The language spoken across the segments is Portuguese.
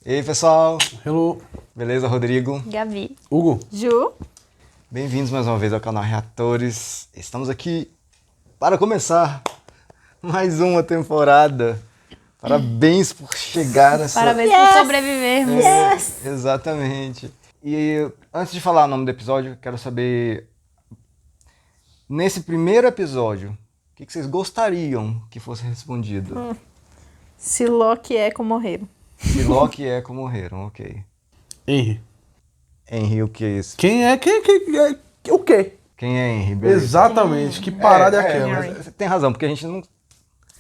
E aí, pessoal? Hello. Beleza, Rodrigo? Gabi. Hugo. Ju. Bem-vindos mais uma vez ao canal Reatores. Estamos aqui para começar mais uma temporada. Parabéns por chegar nessa... Parabéns por sobrevivermos. Exatamente. E antes de falar o nome do episódio, quero saber... Nesse primeiro episódio, o que vocês gostariam que fosse respondido? Se Loki e Echo morreram. Se Loki e Echo morreram, ok. Henry. Henry, o que é isso? Quem é? O quê? Quem é Henry? Beleza. Exatamente. Que parada é aquela? Mas você tem razão, porque a gente não...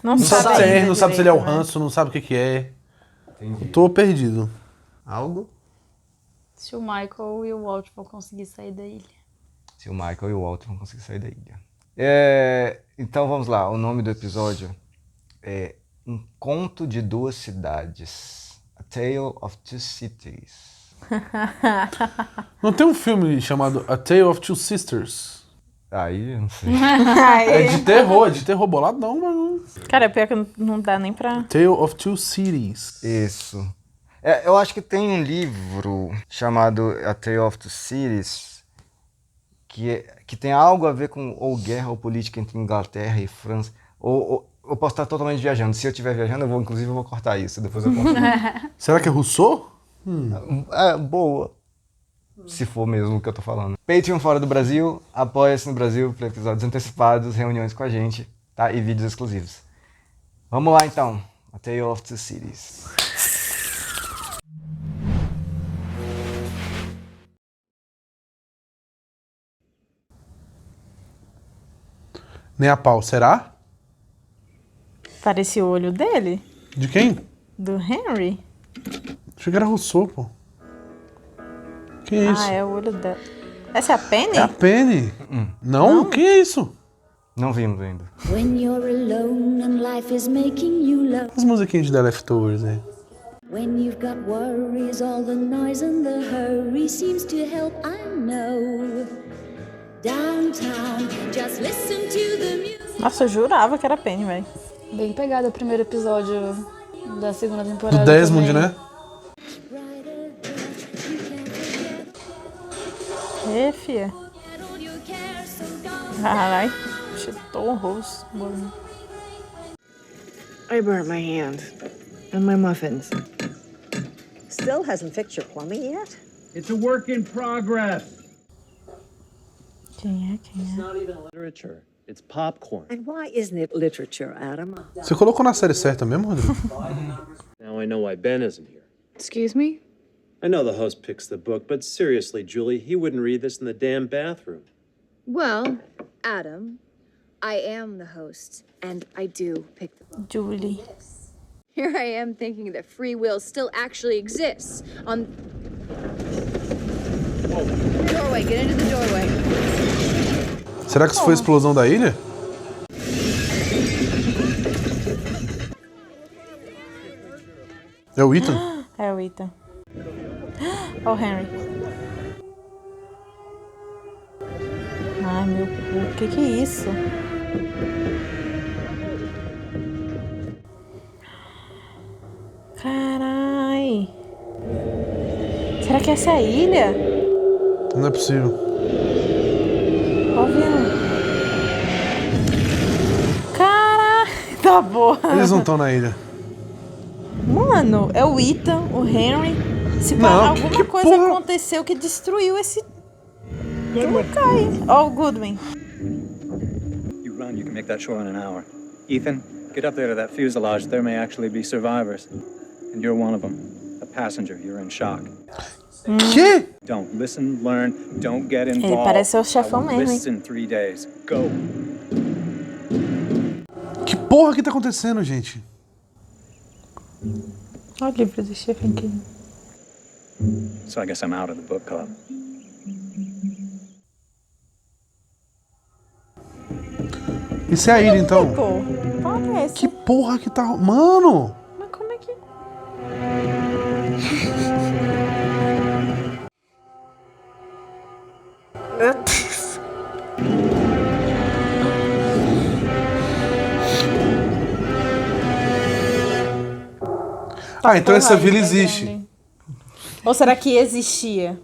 Não Não sabe se é ainda Henry, não sabe se ele é o direito, né? Hanson, não sabe o que é. Entendi. Tô perdido. Algo? Se o Michael e o Walt vão conseguir sair da ilha. Se o Michael e o Walter vão conseguir sair da ilha. Então vamos lá, o nome do episódio é Um Conto de Duas Cidades. A Tale of Two Cities. Não tem um filme chamado A Tale of Two Sisters? Aí, eu não sei. É de terror boladão, mano. Cara, pior que não dá nem pra... Tale of Two Cities. Isso. Eu acho que tem um livro chamado A Tale of Two Cities que tem algo a ver com ou guerra ou política entre Inglaterra e França. Ou eu posso estar totalmente viajando. Se eu estiver viajando, inclusive eu vou cortar isso. Depois eu corto. Será que é Rousseau? Boa. Se for mesmo o que eu tô falando. Patreon fora do Brasil, apoia-se no Brasil para episódios antecipados, reuniões com a gente, tá? E vídeos exclusivos. Vamos lá então. A Tale of Two Cities. Nem a pau, será? Parecia o olho dele, De quem? do Henry. Achei que era Rousseau, pô. Que é isso? Ah, é o olho dela. Essa é a Penny? É a Penny. Não? Que é isso? Não vimos ainda. When you're alone and life is making you low. As musiquinhas de The Leftovers aí. When you've got worries, all the noise and the hurry seems to help, I know. Downtown, just listen to the music. Nossa, eu jurava que era a Penny, velho. Bem pegado o primeiro episódio da segunda temporada. Do Desmond, também. né? Brighter than you can forget. Ê, fia. Get all your cares so gone. Caralho. Chetou o rosto. I burnt my hand and my muffins. Still hasn't fixed your plumbing yet? It's a work in progress. Quem é? It's not even literature. It's popcorn. And why isn't it literature, Adam? Você colocou na série certa mesmo, Rodrigo? Now I know why Ben isn't here. Excuse me? I know the host picks the book, but seriously, Julie, he wouldn't read this in the damn bathroom. Well, Adam, I am the host, and I do pick the book. Julie. Here I am thinking that free will still actually exists on... Doorway, get into the doorway. Será que isso foi a explosão da ilha? É o Ethan? É o Ethan. Ó o Henry. Ai, meu cu. Que é isso? Carai. Será que essa é a ilha? Não é possível. Ó o avião. Caralho. Tá boa. Eles não estão na ilha. Mano, é o Ethan, o Henry. Se Não, alguma que coisa porra? aconteceu que destruiu esse... Não cai. Ó o Goodwin. You run, you can make that shore in an hour. Ethan, get up there to that fuselage. There may actually be survivors. And you're one of them. A passenger, you're in shock. Que? Don't listen, learn, don't get involved. Ele parece ser o chefão I will mesmo, hein? list in 3 days. Go. Que porra que tá acontecendo, gente? Olha o livro do Stephen King. So I guess I'm out of the book club. Isso é a ilha, então? Pô, parece. Que porra que tá... Mano! Mas como é que... Ah, então essa Porra, vila aí, existe. grande. Ou será que existia?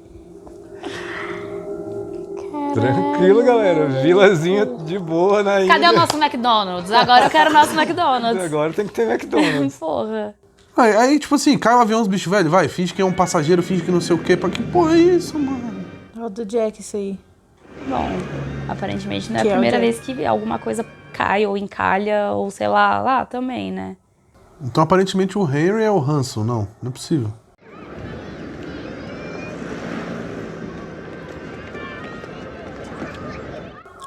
Tranquilo, galera. Vilazinha de boa na ilha. Cadê o nosso McDonald's? Agora eu quero o nosso McDonald's. Agora tem que ter McDonald's. Porra. Aí, tipo assim, cai o avião, os bichos, velho, vai, finge que é um passageiro, finge que não sei o quê. Pra que porra é isso, mano? Olha o do Jack, isso aí. Bom, aparentemente não é Que a é o primeira Jack. vez que alguma coisa cai ou encalha, ou sei lá também, né? Então, aparentemente, o Henry é o Hanson. Não é possível.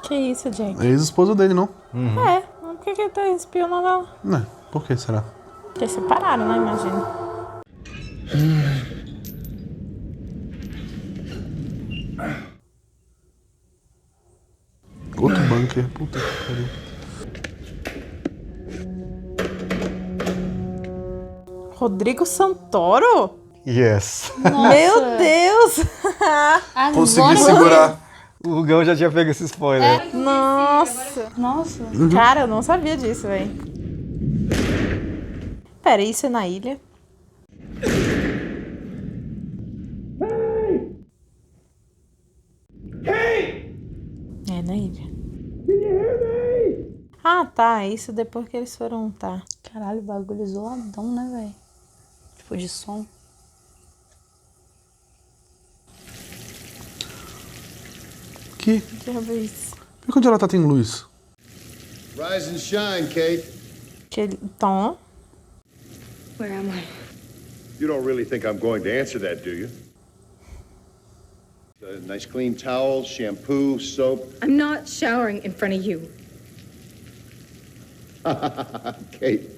Que isso, Jack? É a ex-esposa dele, não? É, por que ele tá espionando ela? Né? Por que será? Porque separaram, né? Imagina. Outro bunker. Puta que pariu. Rodrigo Santoro? Yes. Meu Deus! Consegui segurar. O Rugão já tinha pego esse spoiler. Nossa! Nossa. Cara, eu não sabia disso, velho. Pera, isso é na ilha? É na ilha. Ah, tá. Isso depois que eles foram, tá. Caralho, bagulho isoladão, né, velho? Tipo de som. Que? Deixa eu ver isso. Por que onde ela tá tem luz? Rise and shine, Kate. Que ele... Tom? Where am I? You don't really think I'm going to answer that, do you? Nice clean towel, shampoo, soap. I'm not showering in front of you. Kate,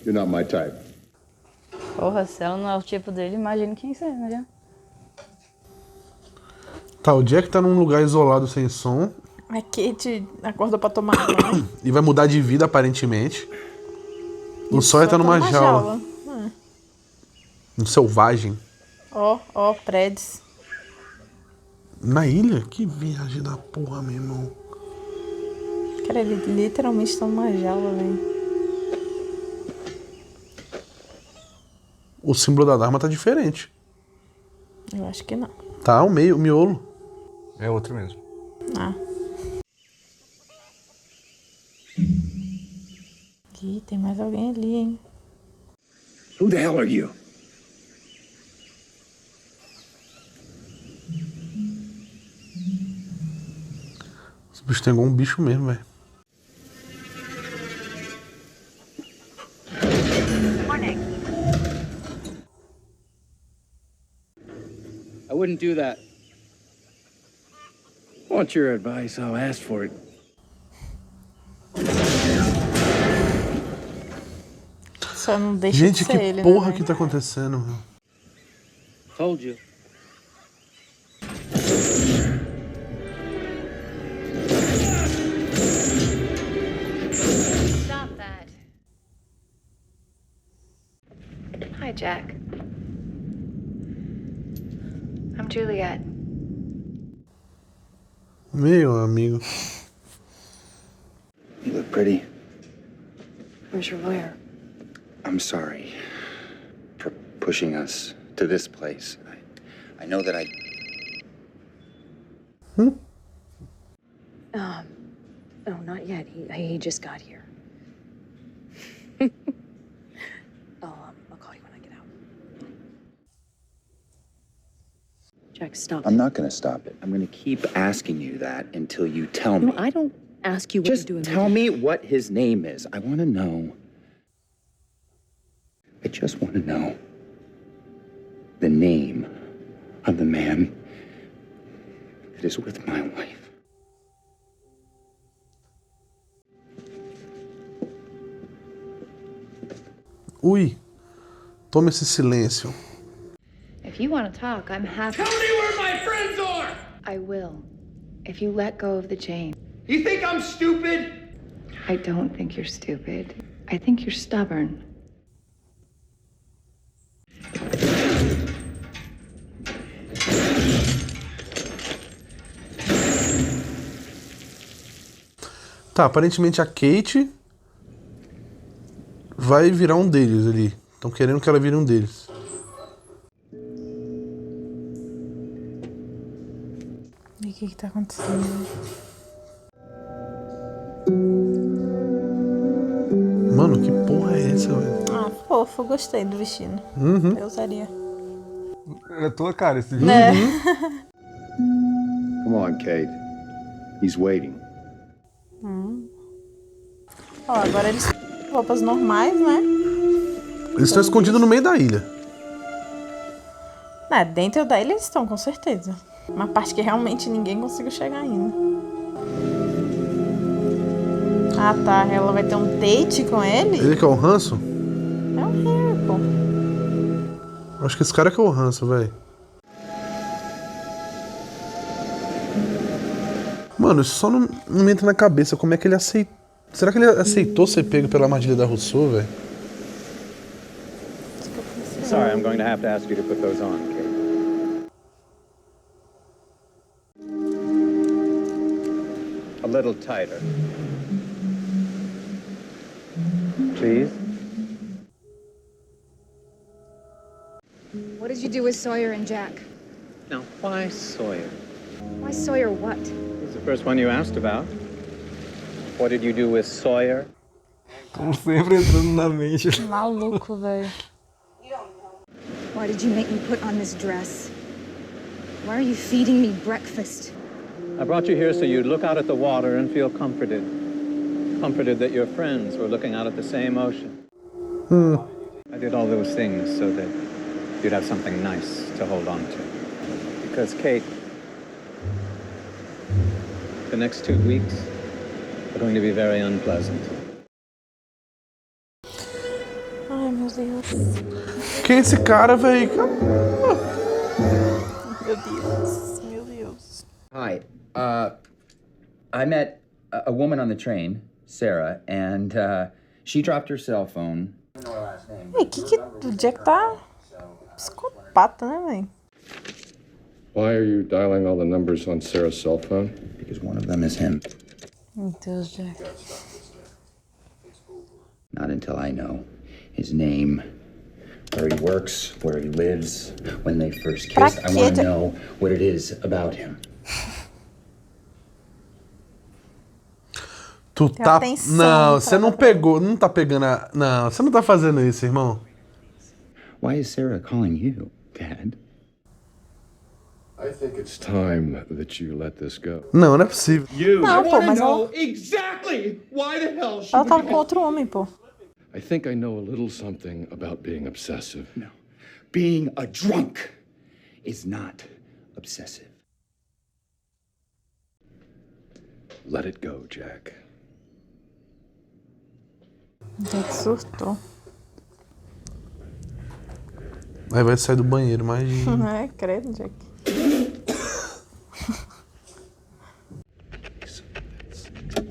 you're not my type. Porra, se ela não é o tipo dele, imagina quem você é, né? Tá, o Jack tá num lugar isolado sem som A Kate acordou pra tomar banho. e vai mudar de vida aparentemente. O Sawyer tá numa jaula. Um selvagem. Ó, prédios. Na ilha? Que viagem da porra, meu irmão. Cara, ele literalmente tá numa jaula, velho. O símbolo da Dharma tá diferente. Eu acho que não. Tá, o miolo. É outro mesmo. Ah. Ih, tem mais alguém ali, hein? Who the hell are you? Os bichos tem algum bicho mesmo, velho. I wouldn't do that. Want your advice, I'll ask for it. Só não deixa Gente, de que ser ele, porra né? que tá acontecendo, meu? Told you. Stop that. Hi, Jack. I'm Juliet. Meu amigo. You look pretty. Where's your lawyer? I'm sorry for pushing us to this place. I know that I... No, not yet. He just got here. I'll call you when I get out. Jack, stop. I'm not going to stop it. I'm going to keep asking you that until you tell me. No, I don't ask you what Just to do. tell me what his name is. I want to know. I just want to know the name of the man that is with my wife. Ui. Toma esse silêncio. If you want to talk, I'm happy. Tell me where my friends are! I will. If you let go of the chain. You think I'm stupid? I don't think you're stupid. I think you're stubborn. Tá, aparentemente a Kate vai virar um deles ali. Estão querendo que ela vire um deles. E o que tá acontecendo? Mano, que porra é essa, velho? Ah, fofo, gostei do vestido. Uhum. Eu usaria. É tua cara esse vídeo. É. Come on, Kate. He's waiting. Ó, agora eles têm roupas normais, né? Eles estão escondidos no meio da ilha. Dentro da ilha eles estão, com certeza. Uma parte que realmente ninguém conseguiu chegar ainda. Ah, tá. Ela vai ter um date com ele? Ele que é o Hanson? É o Harry, pô. Acho que esse cara que é o Hanson, velho. Mano, isso só não me entra na cabeça. Como é que ele aceitou? Será que ele aceitou ser pego pela armadilha da Rousseau, velho? Sorry, I'm going to have to ask you to put those on, Kate. A little tighter. Please. What did you do with Sawyer and Jack? Now, why Sawyer? Why Sawyer what? He's the first one you asked about. What did you do with Sawyer? Como sempre entrando na mente. Maluco, velho. Why did you make me put on this dress? Why are you feeding me breakfast? I brought you here so you'd look out at the water and feel comforted. Comforted that your friends were looking out at the same ocean. I did all those things so that you'd have something nice to hold on to. Because, Kate, the next 2 weeks are going to be very unpleasant. Ai, meu Deus. Quem é esse cara, velho? Meu Deus. Meu Deus. Hi. I met a woman on the train, Sarah, and she dropped her cell phone. Ei, o Jack tá psicopata, né, velho? Why are you dialing all the numbers on Sarah's cell phone? Because one of them is him. Meu Deus, Jack. Not until I know his name, where he works, where he lives, when they first kissed. I want to know what it is about him. Tu tá... Não, você não pegou, não tá pegando a... Não, você não tá fazendo isso, irmão. Why is Sarah calling you, Dad? I think it's time that you let this go. Não, não é possível. Não, pô, mas ela... Exactly why the hell she Ela tava com outro homem, pô. I think I know a little something about being obsessive. No. Being a drunk is not obsessive. Let it go, Jack. Jack surtou. Aí vai sair do banheiro, imagina. É, credo, Jack.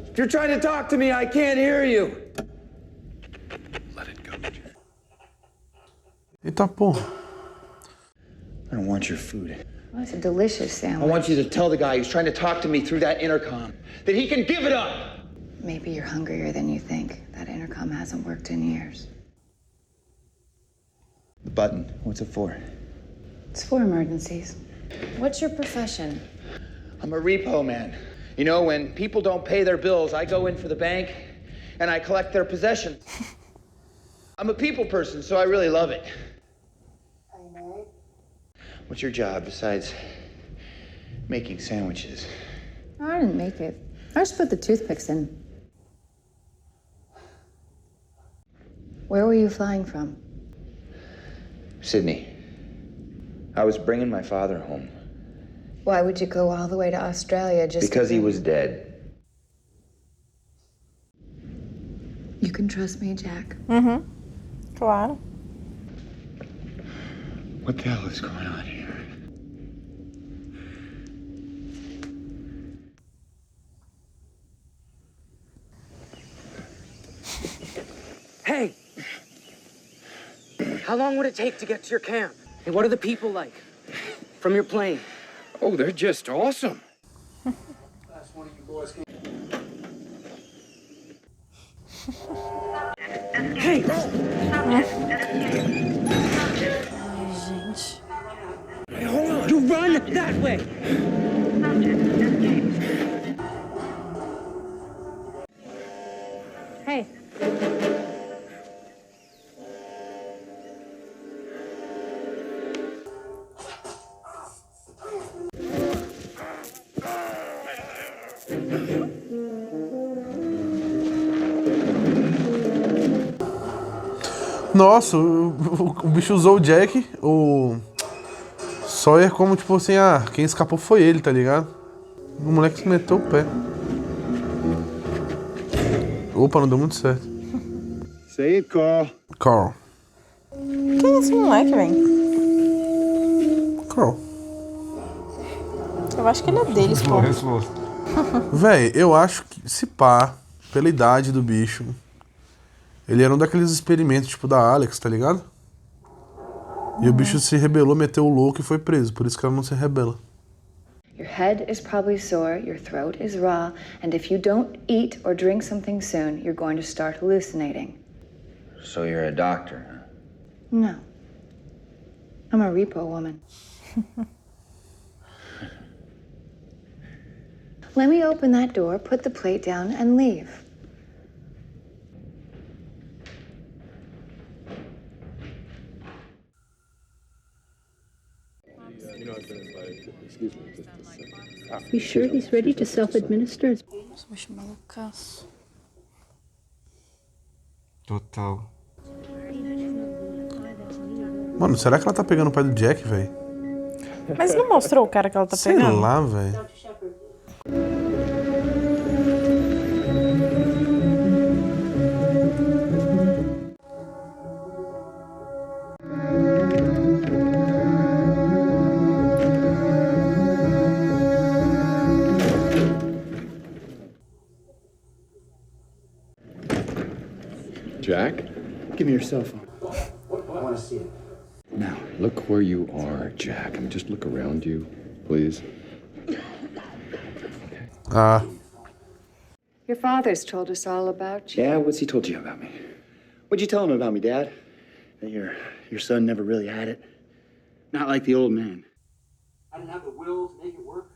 If you're trying to talk to me, I can't hear you. Let it go, Jack. Eita porra. I don't want your food. Well, it's a delicious I sandwich. want you to tell the guy who's trying to talk to me through that intercom that he can give it up. Maybe you're hungrier than you think. That intercom hasn't worked in years. The button, what's it for? It's for emergencies. What's your profession? I'm a repo man. You know, when people don't pay their bills, I go in for the bank and I collect their possessions. I'm a people person, so I really love it. What's your job besides making sandwiches? I didn't make it. I just put the toothpicks in. Where were you flying from? Sydney. I was bringing my father home. Why would you go all the way to Australia just Because he was dead. You can trust me, Jack. Uhum. Claro. What the hell is going on here? Hey! How long would it take to get to your camp? And what are the people like? From your plane? Oh, they're just awesome. Hey! Ai, gente. Hey, hold on! You run that way! Nossa, o bicho usou o Jack, o Sawyer, como tipo assim, quem escapou foi ele, tá ligado? O moleque se meteu o pé. Opa, não deu muito certo. Say it, Carl. Carl. Quem é esse moleque, velho? Carl. Eu acho que ele é deles, pô. Véi, eu acho que, se pá, pela idade do bicho, ele era um daqueles experimentos, tipo da Alex, tá ligado? E o bicho se rebelou, meteu o louco e foi preso. Por isso que ela não se rebela. Your head is probably sore, your throat is raw, and if you don't eat or drink something soon, you're going to start hallucinating. So you're a doctor, huh? No. I'm a repo woman. Let me open that door, put the plate down, and leave. You sure he's ready to self-administer? Vou chamar o Lucas. Total. Mano, será que ela tá pegando o pai do Jack, velho? Mas não mostrou o cara que ela tá Sei pegando? lá, velho. Jack? Give me your cell phone. I want to see it. Now, look where you are, Jack. I mean, just look around you, please. Your father's told us all about you. Yeah, what's he told you about me? What'd you tell him about me, Dad? That your son never really had it? Not like the old man. I didn't have the will to make it work.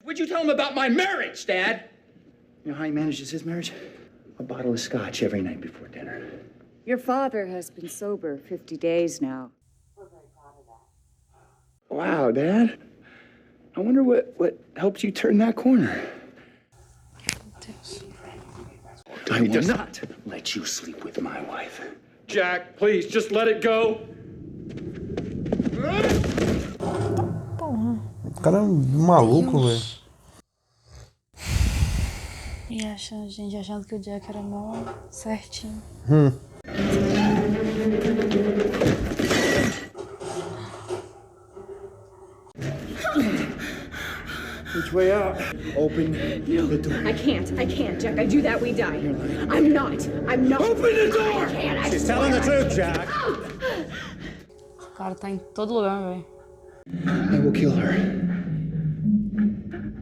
What'd you tell him about my marriage, Dad? You know how he manages his marriage? A bottle of scotch every night before dinner. Your father has been sober 50 days now. Wow, Dad. I wonder what helped you turn that corner. I will not let you sleep with my wife. Jack, please, just let it go. O cara é um maluco, velho. E achando, gente, achando que o Jack era mó certinho. Which way out? Open the door. I can't, Jack. I do that, we die. I'm not. Open the door! I can't. She's telling the truth, Jack. O cara tá em todo lugar, velho. I will kill her.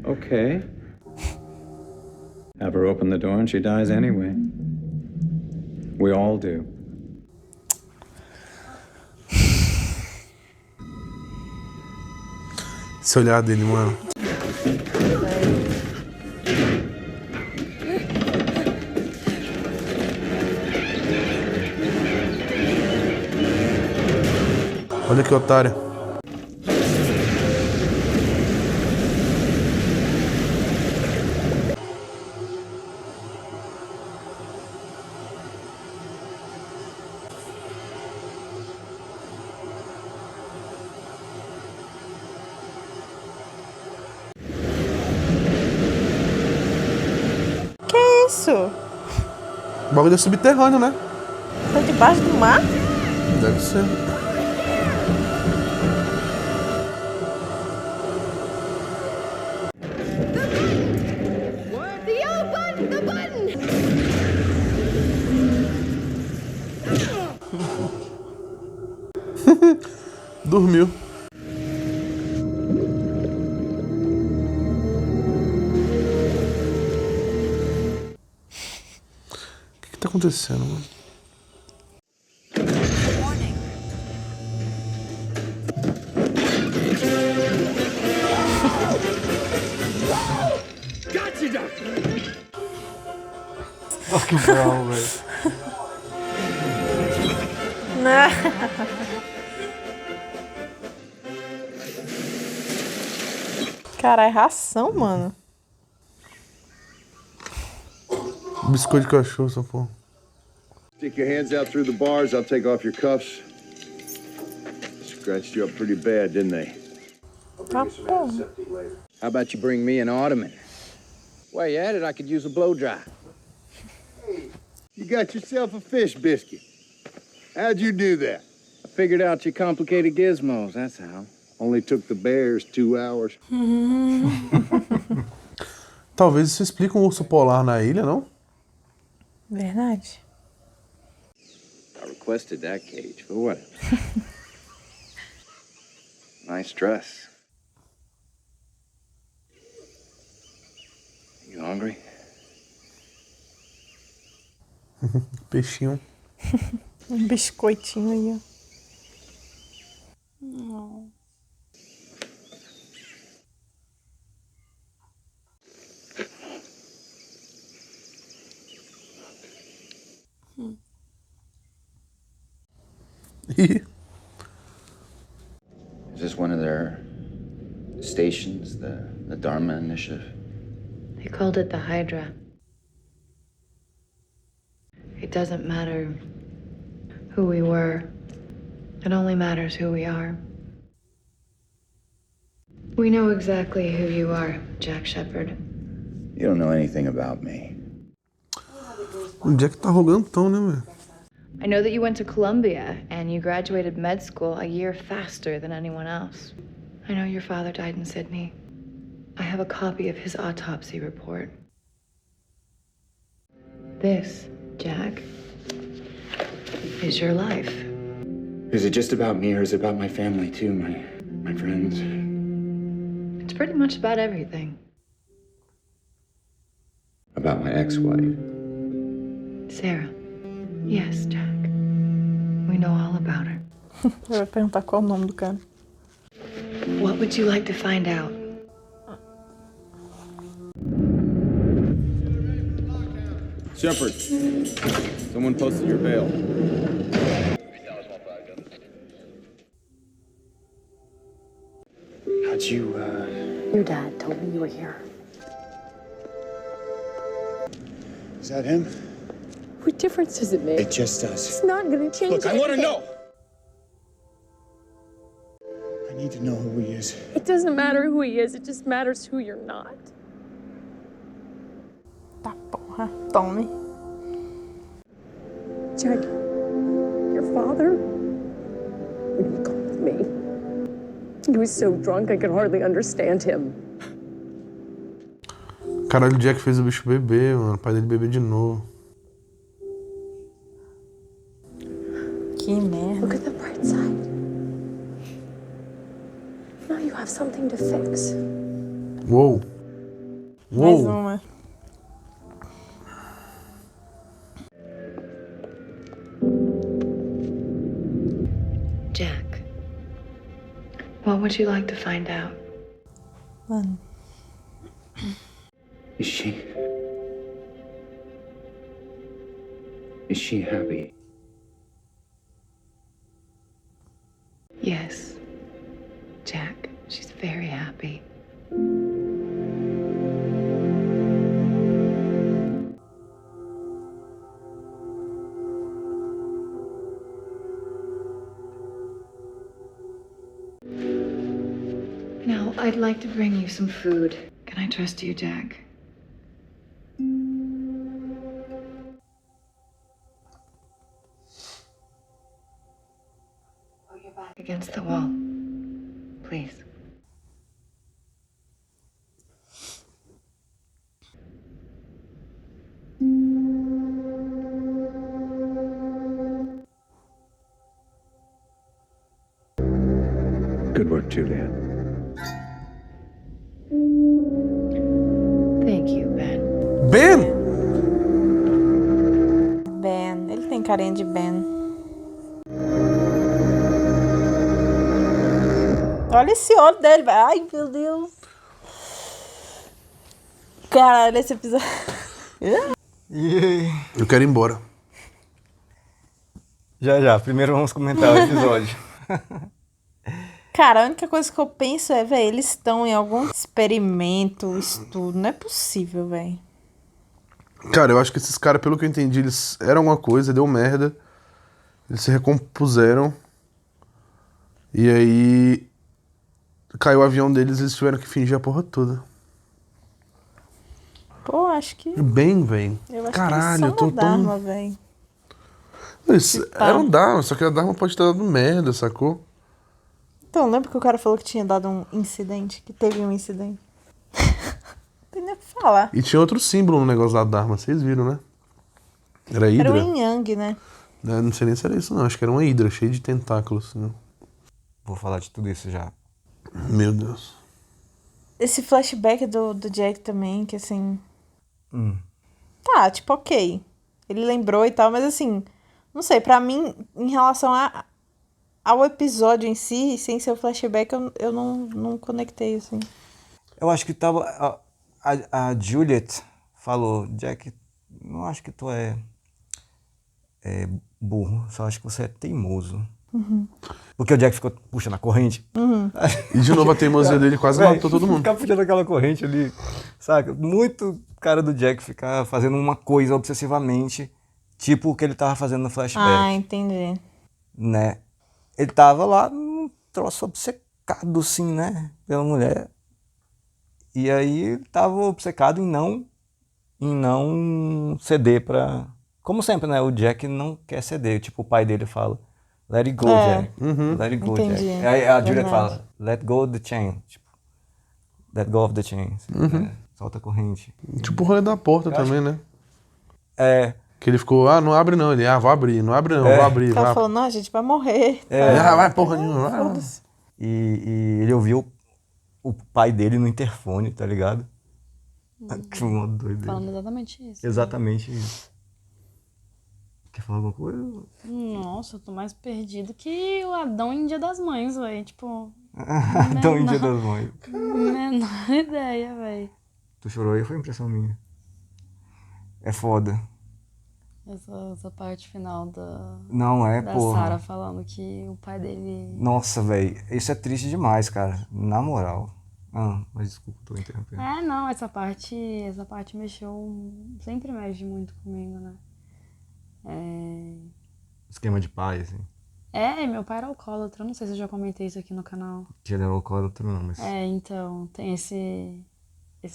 Okay. Have her open the door and she dies anyway. We all do. Esse olhar dele, mano. Olha que otário. Que isso? O bagulho é subterrâneo, né? Tá debaixo do mar? Deve ser. The yellow button! The button! Dormiu. O que tá acontecendo, mano? Gotcha, Doctor! Toque Brown, velho. Cara, é ração, mano. Biscoito de cachorro, essa porra. Stick your hands out through the bars, I'll take off your cuffs. Scratched you up pretty bad, didn't they? Tá bom. How about you bring me an ottoman? While you at it, I could use a blow dry. You got yourself a fish biscuit. How'd you do that? I figured out your complicated gizmos, that's how. Only took the bears 2 hours. Talvez isso explique um urso polar na ilha, não? Verdade. I requested that cage, but what? Nice dress. You hungry? Peixinho. Um biscoitinho aí, ó. Não. Is this one of their stations, the Dharma Initiative? They called it the Hydra. It doesn't matter who we were. It only matters who we are. We know exactly who you are, Jack Shepherd. You don't know anything about me. O Jack tá arrogantão, né, velho? I know that you went to Columbia and you graduated med school a year faster than anyone else. I know your father died in Sydney. I have a copy of his autopsy report. This, Jack, is your life. Is it just about me or is it about my family too, my friends? It's pretty much about everything. About my ex-wife? Sarah. Yes, Jack. We know all about her. Eu vou perguntar qual é o nome do cara. What would you like to find out? Shepard, someone posted your bail. How'd you, Your dad told me you were here. Is that him? What difference does it make? It just does. It's not gonna change Look, I want to anything. know. I need to know who he is. It doesn't matter who he is, it just matters who you're not. Tá porra. Tome. Jack, your father, when he called me, he was so drunk I could hardly understand him. Caralho, o Jack fez o bicho beber, mano. O pai dele beber de novo. Que merda. Look at the bright side. Now you have something to fix. Uou. Mais Uou. uma. Jack, what would you like to find out? Mano. Is she happy? Yes, Jack, she's very happy. Now, I'd like to bring you some food. Can I trust you, Jack? Put your back against the wall, please. Good work, Juliet. Thank you, Ben. Ben? Ben. Ele tem carinha de Ben. Olha esse olho dele, velho. Ai, meu Deus. Caralho, esse episódio. Eu quero ir embora. Já. Primeiro vamos comentar o episódio. Cara, a única coisa que eu penso é, velho, eles estão em algum experimento, estudo. Não é possível, velho. Cara, eu acho que esses caras, pelo que eu entendi, eles eram uma coisa, deu merda. Eles se recompuseram. E aí... Caiu o avião deles, eles tiveram que fingir a porra toda. Pô, acho que... Bem, velho. Eu acho Caralho, que eu tô eles são da Dharma, velho. Era um Dharma, só que a Dharma pode ter dado merda, sacou? Então, lembra que o cara falou que tinha dado um incidente? Que teve um incidente? Não tem nem o que falar. E tinha outro símbolo no negócio da Dharma, vocês viram, né? Era Hydra. Era um Yang, né? Não sei nem se era isso, não. Acho que era uma Hydra, cheia de tentáculos. Assim. Vou falar de tudo isso já. Meu Deus. Esse flashback do Jack também, que assim... Tá, tipo, ok. Ele lembrou e tal, mas assim... Não sei, pra mim, em relação ao episódio em si, sem ser o flashback, eu não conectei, assim. Eu acho que tava... A Juliet falou, Jack, não acho que tu é burro, só acho que você é teimoso. Uhum. Porque o Jack ficou puxando a corrente. Uhum. E de novo a teimosia dele quase matou todo mundo. Ficar puxando aquela corrente ali, saca? Muito cara do Jack ficar fazendo uma coisa obsessivamente, tipo o que ele tava fazendo no flashback. Ah, entendi. Né? Ele tava lá num troço obcecado, assim, né? Pela mulher. E aí ele tava obcecado em não ceder pra... Como sempre, né? O Jack não quer ceder. Tipo, o pai dele fala, let it go, Jack. Let it go, Entendi. Jack. Aí a Juliet Verdade. fala, let go of the chain. Tipo, let go of the chain. Né? Solta a corrente. Tipo o rolê da porta também, né? É. Que ele ficou, não abre não. Ele, vou abrir. Não abre não, vou abrir. Ela falou, não, a gente vai morrer. Vai porra nenhuma. Foda-se. E ele ouviu o pai dele no interfone, tá ligado? Que modo doido. Falando exatamente isso. Exatamente isso. Quer falar alguma coisa? Nossa, eu tô mais perdido que o Adão em Dia das Mães, velho. Tipo... Adão em Dia das Mães. Menor ideia, velho. Tu chorou aí ou foi impressão minha? É foda. Essa parte final da... Não é, da porra. Sarah falando que o pai dele... Nossa, velho. Isso é triste demais, cara. Na moral. Mas desculpa, tô interrompendo. Não, essa parte mexeu... Sempre mexe muito comigo, né? Esquema de pai, assim. Meu pai era alcoólatra. Eu não sei se eu já comentei isso aqui no canal. Que ele era alcoólatra, não, mas... Então, tem esse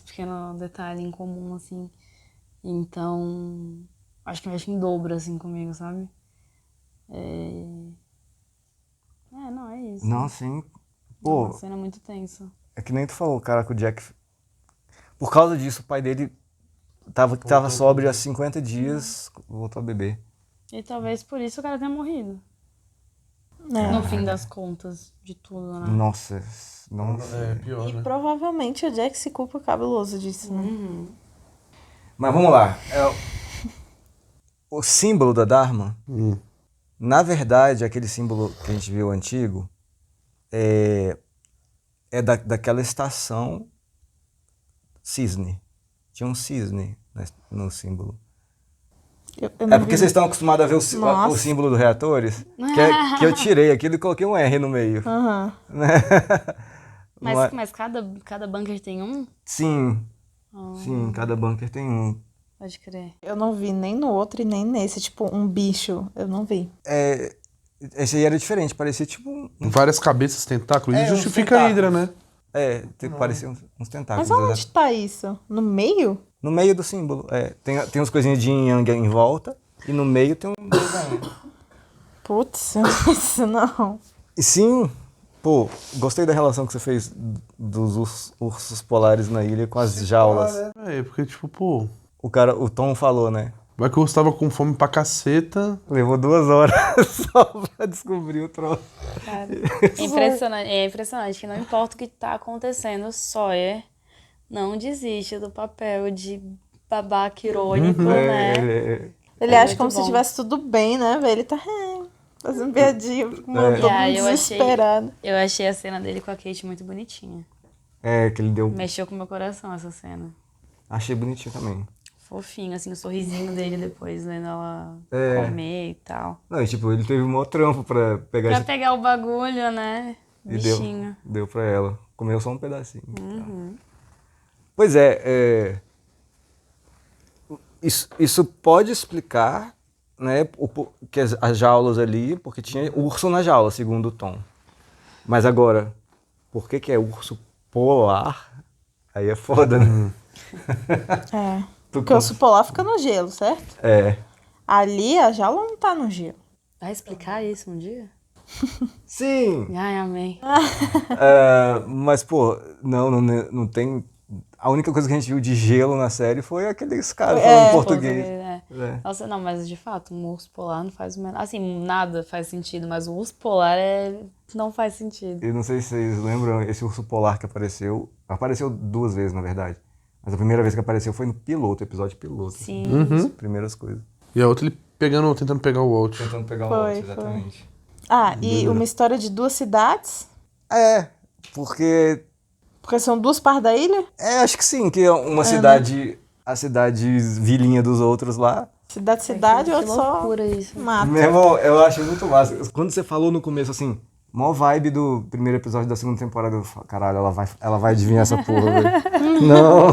pequeno detalhe em comum, assim. Então, acho que mexe em dobro, assim, comigo, sabe? Não, é isso. Não, sim. É Pô, uma cena muito tensa. é que nem tu falou, cara, que o Jack... Por causa disso, o pai dele tava sóbrio há 50 dias, voltou a beber. E talvez por isso o cara tenha morrido. No fim das contas, de tudo, né? Nossa. É pior, E né? provavelmente o Jack se culpa cabuloso disso, né? Mas vamos lá. O símbolo da Dharma, na verdade, aquele símbolo que a gente viu antigo, é daquela estação cisne. Tinha um cisne no símbolo. É porque vocês estão acostumados a ver o símbolo dos reatores? Que eu tirei aquilo e coloquei um R no meio. Mas cada bunker tem um? Sim. Sim, cada bunker tem um. Pode crer. Eu não vi nem no outro e nem nesse. Tipo, um bicho. Eu não vi. Esse aí era diferente, parecia tipo Várias cabeças, tentáculos. Isso justifica a Hydra, né? Parecia uns tentáculos. Mas onde tá isso? No meio? No meio do símbolo. Tem umas coisinhas de yin yang em volta e no meio tem um desenho. Putz, eu não vi isso não. E sim, pô, gostei da relação que você fez dos ursos polares na ilha com as jaulas. Porque, tipo, pô... O Tom falou, né? Vai que o urso tava com fome pra caceta. Levou 2 horas só pra descobrir o troço. Cara, é impressionante que não importa o que tá acontecendo, o Sawyer não desiste do papel de babaca irônico, né? Ele acha como se tivesse tudo bem, né? Ele tá fazendo piadinha, todo desesperado. Eu achei a cena dele com a Kate muito bonitinha. Que ele deu... Mexeu com o meu coração essa cena. Achei bonitinho também. Fofinho, assim, o sorrisinho dele depois, vendo ela comer e tal. Não, e tipo, ele teve um maior trampo pra pegar... Pra pegar o bagulho, né? Bichinho. Deu pra ela. Comeu só um pedacinho. Pois é. isso pode explicar, né, que as jaulas ali, porque tinha urso na jaula, segundo o Tom. Mas agora, por que é urso polar? Aí é foda, né? Porque o urso polar fica no gelo, certo? Ali a jaula não tá no gelo. Vai explicar isso um dia? Sim! Ai, amém. Mas, pô, não tem... A única coisa que a gente viu de gelo na série foi aqueles caras falando português. Nossa, não, mas de fato, um urso polar não faz o menor... Assim, nada faz sentido, mas o urso polar não faz sentido. Eu não sei se vocês lembram, esse urso polar que apareceu 2 vezes, na verdade. Mas a primeira vez que apareceu foi no episódio piloto. Sim. Assim, as primeiras coisas. E a outra ele tentando pegar o Walt. Tentando pegar o Walt, exatamente. E uma história de 2 cidades? Porque são 2 partes da ilha? Acho que sim, que é uma cidade, né? A cidade vilinha dos outros lá. Cidade, outro só isso. Mata. Meu irmão, eu acho muito massa. Quando você falou no começo assim, mó vibe do primeiro episódio da segunda temporada, eu falei, caralho, ela vai adivinhar essa porra, velho. Não!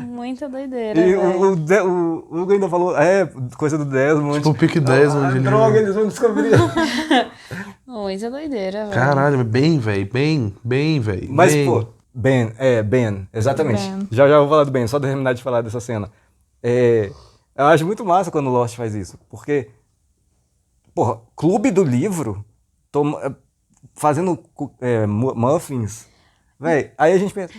Muita doideira, e o Hugo ainda falou, coisa do Desmond. Tipo o Pique Desmond. Droga, eles vão descobrir. Muita doideira, velho. Caralho, bem, velho. Mas, pô, Ben, exatamente. Ben. Já vou falar do Ben, só de terminar de falar dessa cena. Eu acho muito massa quando o Lost faz isso, porque, porra, clube do livro, fazendo muffins, velho, aí a gente pensa,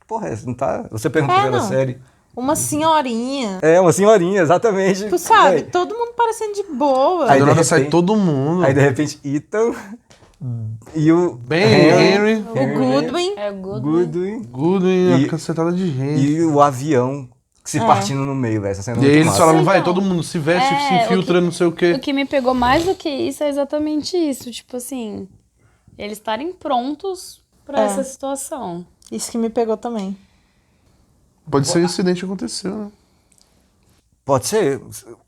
porra, essa não tá... Você pergunta pela série... Uma senhorinha. Uma senhorinha, exatamente. Tu sabe, todo mundo parecendo de boa. Aí do nada sai todo mundo. Aí de repente, Ethan e o Henry. O Goodwin, a cacetada de gente. E o avião se partindo no meio, velho. Essa cena e aí eles falavam, vai, todo mundo se veste, se infiltra, não sei o quê. O que me pegou mais do que isso é exatamente isso. Tipo assim, eles estarem prontos pra essa situação. Isso que me pegou também. Pode ser que o incidente aconteceu, né? Pode ser.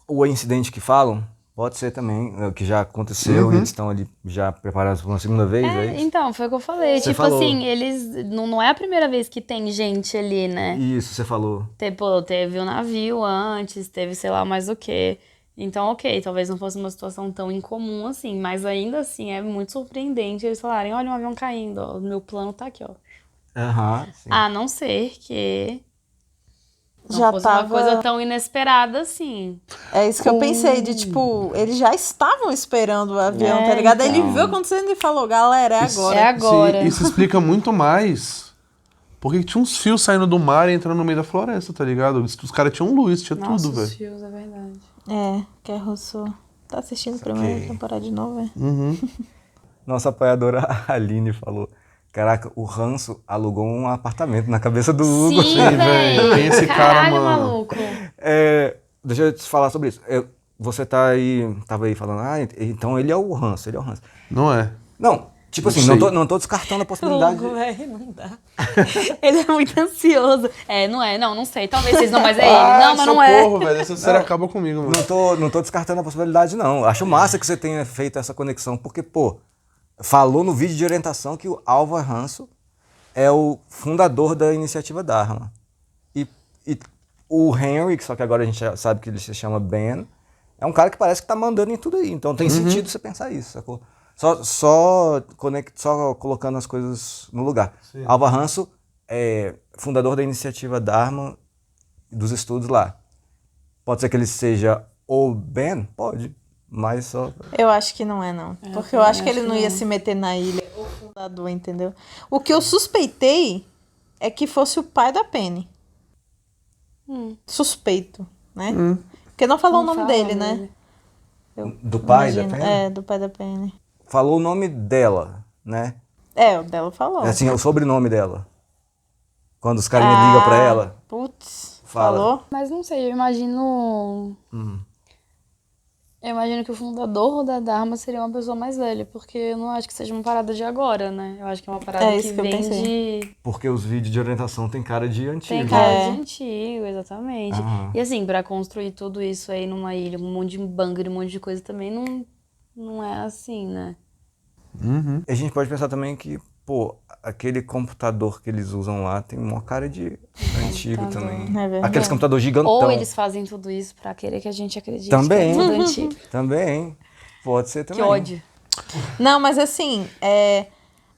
O incidente que falam, pode ser também, que já aconteceu e eles estão ali já preparados para uma segunda vez, Então, foi o que eu falei. Você tipo falou. Assim, eles... Não é a primeira vez que tem gente ali, né? Isso, você falou. Teve um navio antes, teve sei lá mais o quê. Então, ok, talvez não fosse uma situação tão incomum assim, mas ainda assim é muito surpreendente eles falarem, olha um avião caindo, ó, o meu plano tá aqui, ó. Sim. A não ser que... Não Já fosse tava... uma coisa tão inesperada assim. É isso que eu pensei, de tipo, eles já estavam esperando o avião, tá ligado? Aí ele viu acontecendo e falou, galera, agora. É agora. Isso explica muito mais porque tinha uns fios saindo do mar e entrando no meio da floresta, tá ligado? Os caras tinham luz, tinha tudo, velho. Os fios, é verdade. Que é Rousseau. Tá assistindo a primeira temporada de novo, Nossa apoiadora Aline falou, caraca, o Ranço alugou um apartamento na cabeça do Hugo. Sim, velho. Tem esse cara, mano. Maluco. Deixa eu te falar sobre isso. Você tava aí falando, então ele é o Ranço, Não é. Não, tipo assim, não tô descartando a possibilidade. Hugo, não dá. Ele é muito ansioso. Não sei. Talvez vocês não, mas é ele. Não, mas não é. Socorro, velho, essa série acaba comigo, mano. Não tô descartando a possibilidade, não. Acho massa que você tenha feito essa conexão, porque, pô, falou no vídeo de orientação que o Alvar Ranço é o fundador da iniciativa Dharma. E o Henry, só que agora a gente já sabe que ele se chama Ben, é um cara que parece que tá mandando em tudo aí. Então tem sentido você pensar isso, sacou? Só colocando as coisas no lugar. Sim. Alvar Ranço é fundador da iniciativa Dharma, dos estudos lá. Pode ser que ele seja o Ben? Pode. Mas só... Eu acho que não é, não. Porque eu acho que ele não ia se meter na ilha, o fundador, entendeu? O que eu suspeitei é que fosse o pai da Penny. Suspeito, né? Porque não falou o nome dele, né? Do pai da Penny? Do pai da Penny. Falou o nome dela, né? O dela falou. Assim, o sobrenome dela. Quando os carinhas ligam pra ela. Putz, falou? Mas não sei, eu imagino... Eu imagino que o fundador da Dharma seria uma pessoa mais velha, porque eu não acho que seja uma parada de agora, né? Eu acho que é uma parada que vem de... Porque os vídeos de orientação tem cara de antigo. Tem cara de antigo, exatamente. E assim, pra construir tudo isso aí numa ilha, um monte de bunker, um monte de coisa também, não é assim, né? A gente pode pensar também que, pô, aquele computador que eles usam lá tem uma cara de antigo também. É verdade. Aqueles computadores gigantão. Ou eles fazem tudo isso pra querer que a gente acredite Também. que é tudo antigo. Também. Pode ser também. Que ódio. Não, mas assim,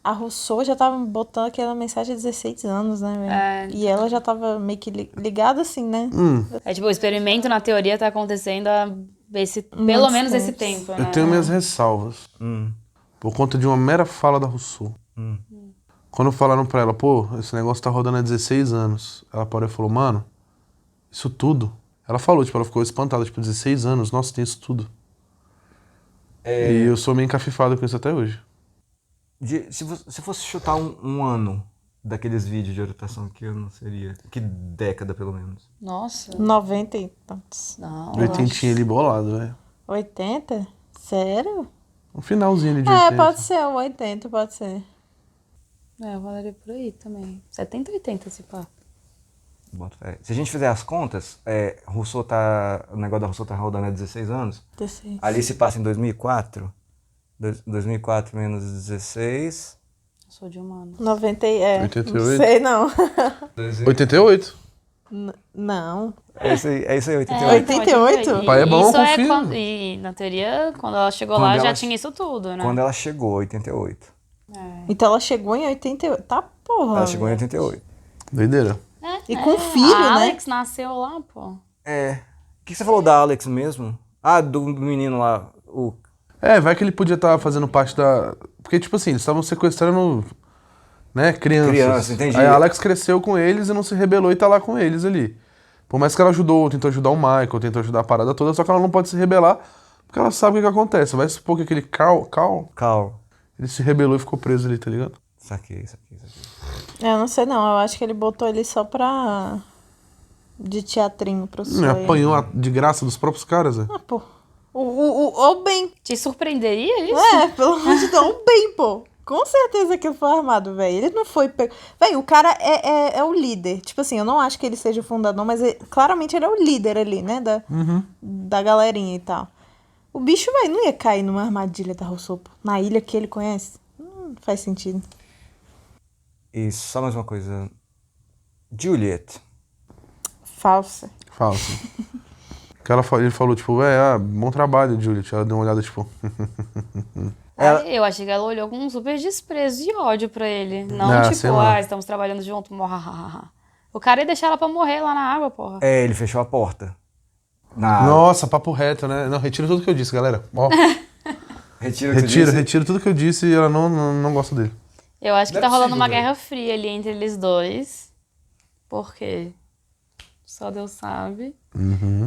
a Rousseau já tava botando aquela mensagem há 16 anos, né, velho? E ela já tava meio que ligada assim, né? É tipo, o experimento na teoria tá acontecendo há pelo menos esse tempo, né? Eu tenho minhas ressalvas. Por conta de uma mera fala da Rousseau. Quando falaram pra ela, pô, esse negócio tá rodando há 16 anos. Ela parou e falou, mano, isso tudo. Ela falou, tipo, ela ficou espantada, tipo, 16 anos, nossa, tem isso tudo. E eu sou meio encafifado com isso até hoje. Se fosse chutar um ano daqueles vídeos de orientação, que ano seria? Que década, pelo menos? Nossa. 90 e tantos. Não, 80 ali bolado, velho. 80? Sério? Um finalzinho ali de 80. Pode ser, 80, pode ser. Eu falaria por aí também. 70, 80, se pá. Se a gente fizer as contas, o negócio da Rousseau tá rodando há 16 anos. 16. Ali se passa em 2004. 2004 menos 16. Eu sou de humano. 90 88? Não sei, não. 88? Não. É isso aí, 88. 88? Pai é bom, isso confio. E na teoria, quando ela chegou lá, já tinha isso tudo, né? Quando ela chegou, 88. Então ela chegou em 88. Tá, porra. Ela chegou em 88. Doideira. E com filho, a né? Alex nasceu lá, pô. O que você falou da Alex mesmo? Ah, do menino lá, Vai que ele podia estar fazendo parte da... Porque, tipo assim, eles estavam sequestrando, né, crianças. Criança, entendi. Aí a Alex cresceu com eles e não se rebelou e tá lá com eles ali. Por mais que ela tentou ajudar o Michael, tentou ajudar a parada toda, só que ela não pode se rebelar porque ela sabe o que acontece. Vai supor que aquele Carl, ele se rebelou e ficou preso ali, tá ligado? Saquei. Eu não sei, não. Eu acho que ele botou ele só de teatrinho pro sonho. Apanhou de graça dos próprios caras, pô. O bem. Te surpreenderia isso? Pelo amor de Deus, o bem, pô. Com certeza que ele foi armado, velho. Ele não foi pego. Velho, o cara é o líder. Tipo assim, eu não acho que ele seja o fundador, mas claramente ele é o líder ali, né? Da galerinha e tal. O bicho, velho, não ia cair numa armadilha da Rousseau, pô. Na ilha que ele conhece. Não faz sentido. E só mais uma coisa. Juliet. Falsa. Ele falou, tipo, bom trabalho, Juliet. Ela deu uma olhada, tipo... Eu achei que ela olhou com um super desprezo e ódio pra ele. Não, estamos trabalhando junto. O cara ia deixar ela pra morrer lá na água, porra. Ele fechou a porta. Nossa, papo reto, né? Não, retiro tudo que eu disse, galera. Ó. Retiro tudo que eu disse e ela não gosta dele. Eu acho que tá rolando uma guerra fria ali entre eles dois. Por quê? Só Deus sabe.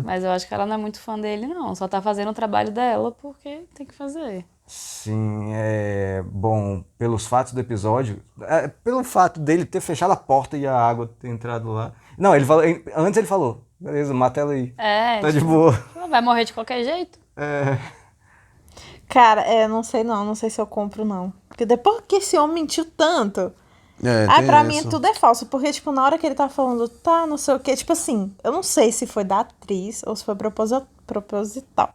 Mas eu acho que ela não é muito fã dele, não. Só tá fazendo o trabalho dela porque tem que fazer. Sim, bom, pelos fatos do episódio, pelo fato dele ter fechado a porta e a água ter entrado lá. Não, antes ele falou, beleza, mata ela aí. Tá de boa. Ela vai morrer de qualquer jeito. Cara, não sei não. Não sei se eu compro, não. Porque depois que esse homem mentiu tanto... pra mim tudo é falso. Porque, tipo, na hora que ele tá falando, não sei o quê, tipo assim, eu não sei se foi da atriz ou se foi proposital.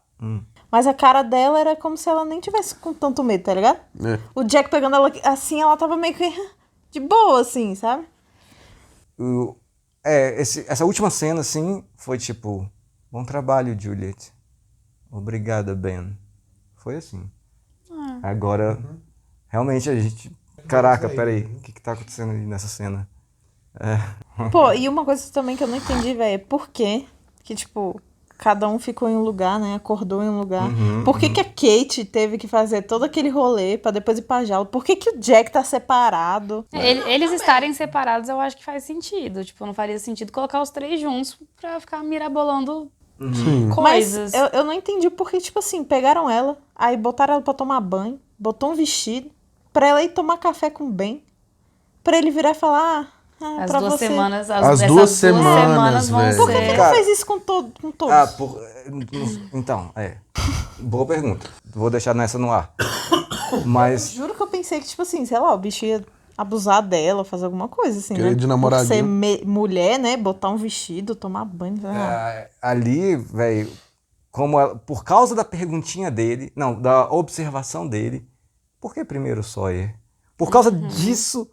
Mas a cara dela era como se ela nem tivesse com tanto medo, tá ligado? O Jack pegando ela assim, ela tava meio que de boa, assim, sabe? Essa última cena, assim, foi tipo, bom trabalho, Juliet. Obrigada, Ben. Foi assim. Agora, realmente a gente... Caraca, peraí, o que tá acontecendo aí nessa cena? Pô, e uma coisa também que eu não entendi, velho, é por quê que, tipo, cada um ficou em um lugar, né? Acordou em um lugar. Por que a Kate teve que fazer todo aquele rolê pra depois ir pra jaula? Por que o Jack tá separado? Eles estarem separados eu acho que faz sentido. Tipo, não faria sentido colocar os três juntos pra ficar mirabolando coisas. Mas eu não entendi porque, tipo assim, pegaram ela, aí botaram ela pra tomar banho, botou um vestido, pra ela ir tomar café com o Ben, pra ele virar e falar, as pra duas você. semanas, as duas semanas vão velho. Por que ele não fez isso com todos? Então, boa pergunta. Vou deixar nessa no ar. Mas... Eu juro que eu pensei que, tipo assim, sei lá, o bicho ia abusar dela, fazer alguma coisa, assim, né? De namoradinho. Por ser mulher, né? Botar um vestido, tomar banho. Ali, velho, por causa da perguntinha dele, não, da observação dele, por que primeiro Sawyer? Por causa disso,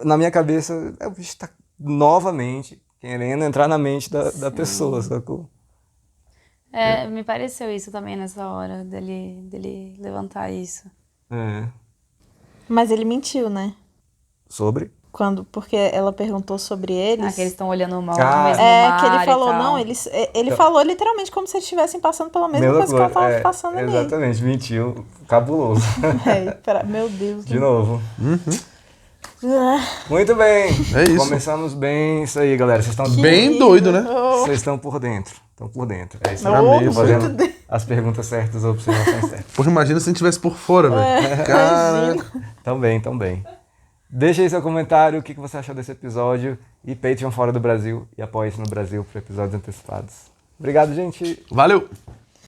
na minha cabeça, o bicho novamente querendo entrar na mente da pessoa, sacou? Me pareceu isso também nessa hora, dele levantar isso. Mas ele mentiu, né? Sobre? Porque ela perguntou sobre eles. Que eles estão olhando mal do mesmo mar que ele falou, e tal. não, ele falou literalmente como se eles estivessem passando pela mesma coisa que ela tava passando ali. Exatamente, mentiu. Cabuloso. Meu Deus. De novo. Muito bem. É isso. Começamos bem. Isso aí, galera. Vocês estão bem doido, né? Vocês estão por dentro. Estão por dentro. É isso mesmo. Fazendo as perguntas certas, as observações certas. Porra, imagina se a gente estivesse por fora, velho. Caraca. Tão bem. Deixa aí seu comentário, o que você achou desse episódio. E Patreon fora do Brasil. E apoie-se no Brasil para episódios antecipados. Obrigado, gente. Valeu.